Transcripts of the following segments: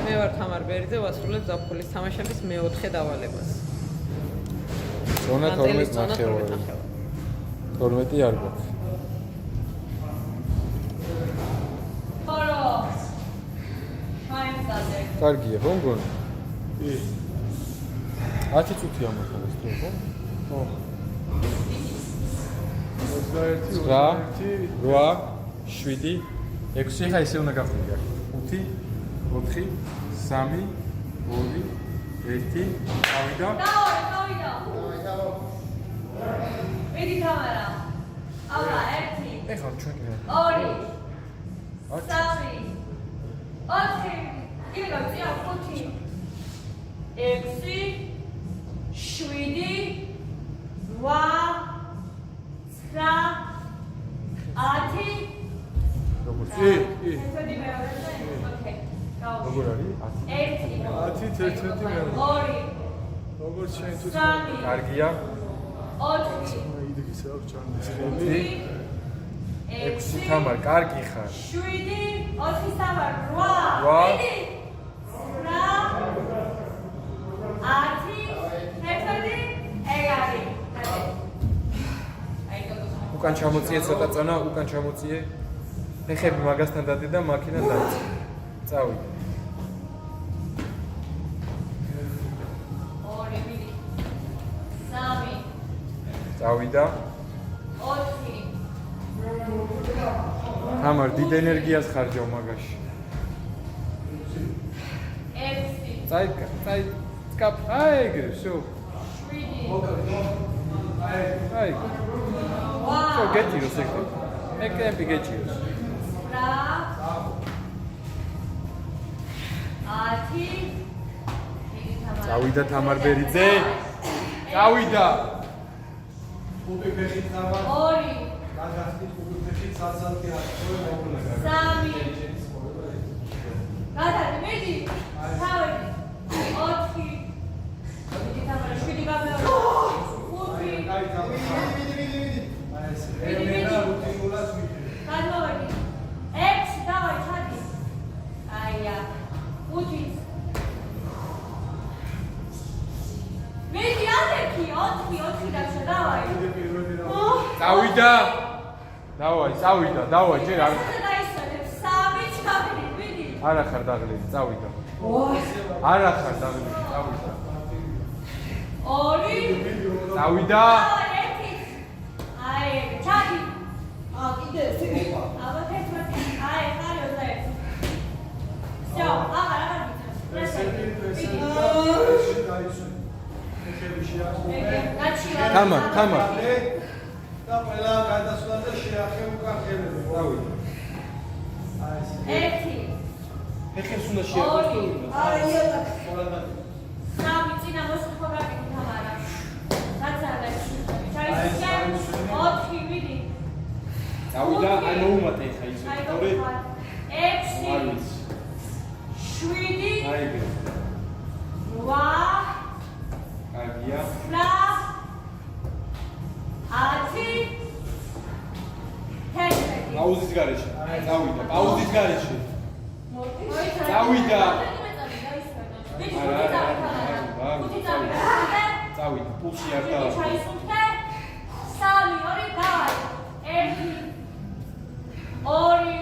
მე ვარ თამარ ბერიძე, ვასრულებ ზაფხულის თამაშების მეოთხე დავალებას. ზონა 12 ნახევარი. 12 არ გვაქვს. კარგია, ხო მგონი? კი. 10 წუთია მოხდეს თუ ხო? ხო. 21, 8, 7, 6 ხა ისე უნდა გავხდები აქ. 5, 4, 3, 2, 1, ავიდა. დავიდა. ვიდი კამერა. ალა 1. ეხლა ჩვენ 2. 3. 4. იგი გავწია 5. 6. 7. 8. 10. როგორც ოკეი. როგორ არის? 1. 10 11 2. როგორც შენ თუ კარგია. 4. იდგის აქვს ჩანდეს. 6 თამარ, კარგი ხარ. 7. 4 თამარ, 8. 8. 9. 10. უკან ჩამოწიე ცოტა წონა, უკან ჩამოწიე. ეხები მაგასთან დადე და მაქინა დავწი. წავიდე. 2. 3. წავიდა. 4. თამარ, დიდ ენერგიას ხარჯავ მაგაში. 6. წაი, სკაპ, აი ეგრე, შო. 7. აი. შო, გეჭიროს ეგრე. ეკემპი გეჭიროს. 10. წავიდა თამარ ბერიძე. წავიდა. 2. 3. გადადი მიდი. თავი. 4. მიდი თამარ 7 გამეორე. 5. გადმოვედი. 6 დავაი ჩადი. აია. 5. მიდი ალექი 4 დაშა დავაი. წავიდა. წავიდა, ჯერ არ. დაისვენებ 3 ჩავიდი, მიდი. არა ხარ დაღლილი, წავიდა. არა ხარ დაღლილი, წავიდა. 2. წავიდა. აი, ჩადი. კიდე ესე. აბა 11. აი, ხარი 21. всё, აღარ თამარ. და ყველა გადასვლა და შეახე უკან ხელები. წავიდა. 1. ეხებს უნდა შეახო. აი, 3 წინა მოსხო გაკეთე თამარა. დაცალებს. ჩაისკე. 4 მიდი. წავიდა, აი მოუმატე ხა ისე. 6. 7. აი ეგრე. 8. კარგია. 10. პაუზის გარეშე. წავიდა, პაუზის გარეშე. წავიდა. წავიდა, პულსი არ დავა. 3. 2 დავაი. 1. 2.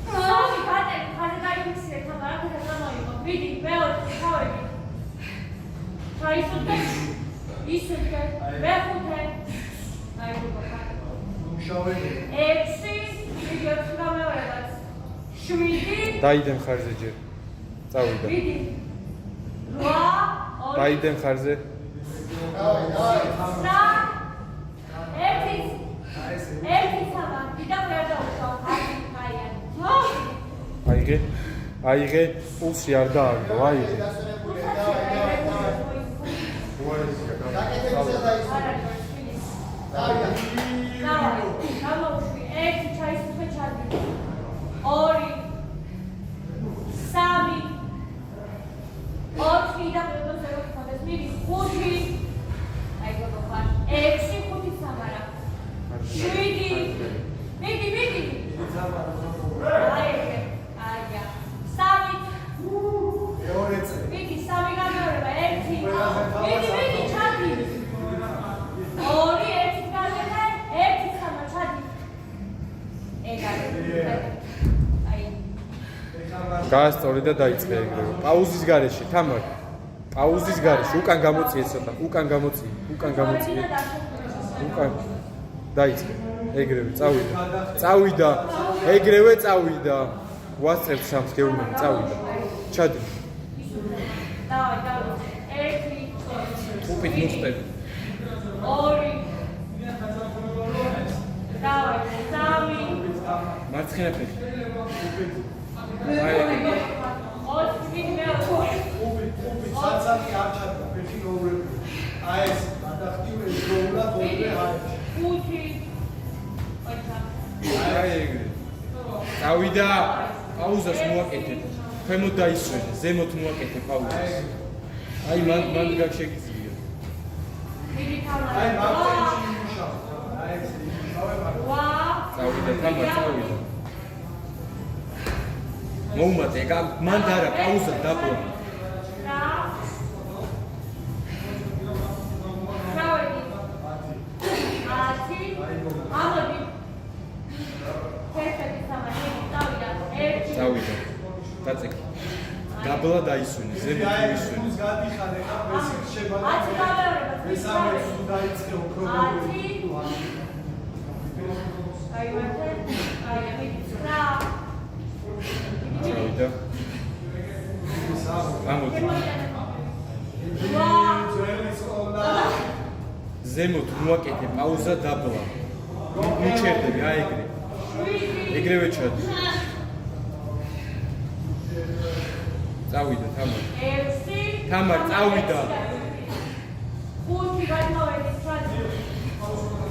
3 გადაი, ხაზე გაიფიქსირე თამარ, აქ გამოიყო. მიდი, მეორე თავები. ჩაისუნთე. ისუნთე. მეხუთე. აი გოგო. მუშაობები. 6. მიდი 4 გამეორებაც. 7. დაიდენ ხარზე ჯერ. წავიდა. მიდი. 8. დაიდენ ხარზე. აიღე, პულსი არ დააგდო, აიღე. Stop. გაასწორე და დაიწყე ეგრევე. პაუზის გარეშე, თამარ. პაუზის გარეშე, უკან გამოწიე ცოტა, უკან გამოწიე. უკან დაიწყე. ეგრევე წავიდა. ეგრევე წავიდა. ვასწრებ შამს გეუბნები, წავიდა. ჩადი. დავай. 1 უპით მუხტები. 2 დავай 3 მარცხენა ფეხი. საცალი არ ჩატა ფეხი გაურებული. აი ეს გადახტივე ზროულად ორი აი. 5 აი ეგრე. წავიდა. პაუზას მოაკეთე. ქვემოთ დაისვენე, ზემოთ მოაკეთე პაუზას. აი მან გაგშეგიძლია. აი მაგალითი იმუშავა. აი ეს იმუშავე მაგრამ წავიდა, თამარ წავიდა. მოუმატე, მან დარა პაუზა დაბლა. წავიდა. დაწეკი. დაბლა დაისვენე, ზემოთ მოისვენე. ეს გადიხარ ეხა ბესიკს შეგვალა. მესამე სულ დაიწყე ოქროგვი. წავიდა. ამოდი. ზემოთ მოაკეთე პაუზა დაბლა. მიჩერდები, აი ეგრე. ეგრევე ჩადი. წავიდა თამარ. თამარ წავიდა. 5 გადმოვედი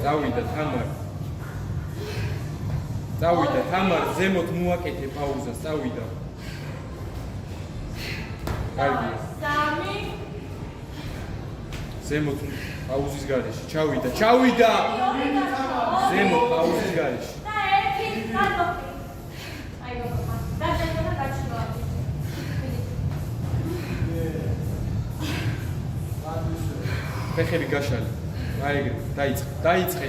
წავიდა თამარ. წავიდა თამარ, ზემოთ მოაკეთე პაუზას, წავიდა. კარგია. 3 ზემოთ პაუზის გარეშე, ჩავიდა. ზემოთ პაუზის გარეშე. და 1 გადმოვედი. აი გოგო. და გაჩნდა. ფეხები გაშალი. აი ეგრე, დაიწყე.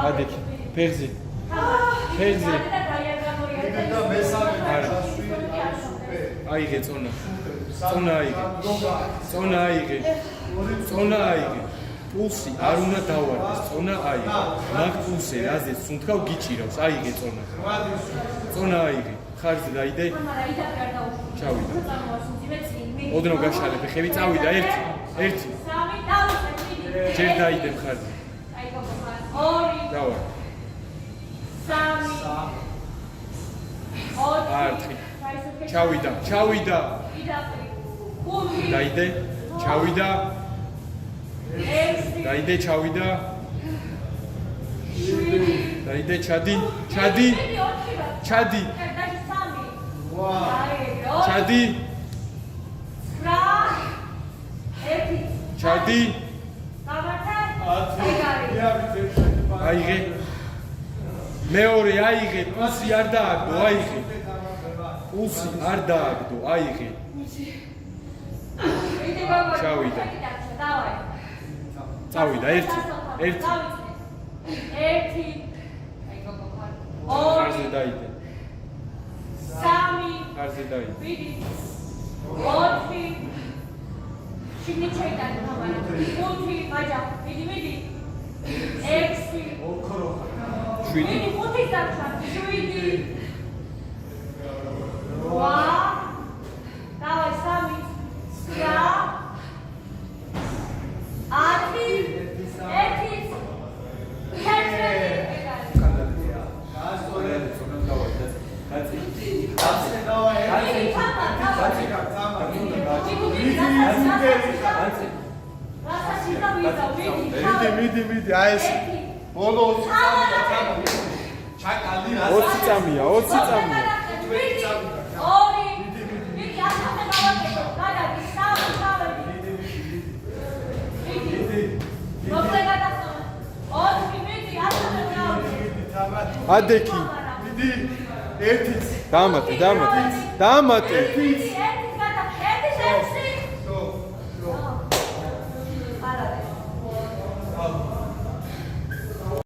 ადექი, ფეხზე. და მესამე აიღე წონა. წონა აიღე. პულსი არ უნდა დავარდეს, წონა აიღე. მაგ პულსზე რაზეც სუნთქავ გიჭირავს, აიღე წონა. წონა აიღე. ხარზე დაიდე. ჩავიდა. ოდნავ გაშალე ფეხები წავიდა 1. ჯერ დაიდე ხარზე. დავა. 4. ჩავიდა. დაიდე. ჩავიდა. დაიდე, ჩადი. ჩადი. ჩადი. აიღე. მეორე აიღე, პულსი არ დააგდო, აიღე. პულსი არ დააგდო, აიღე. ჩავიდა. წავიდა 1. ხარზე დაიდე. 3 ხარზე დაიდე. 4 შიგნით შეიტანე თამარა 5 მაჯა მიდი 6 ოქრო 7 5 დარჩა 7 8 დავай 3 მიდი აი ეს ბოლო 20 ჩაკალი 20 წამია, 20 წამია. ორი. მიდი, ახლა გავაკეთო. გადადი, სამი. მიდი. მოკლე გადახტო. 4, მიდი, ახლა გავაკეთო. ადექი. მიდი. 1 დამატე. მიდი, 1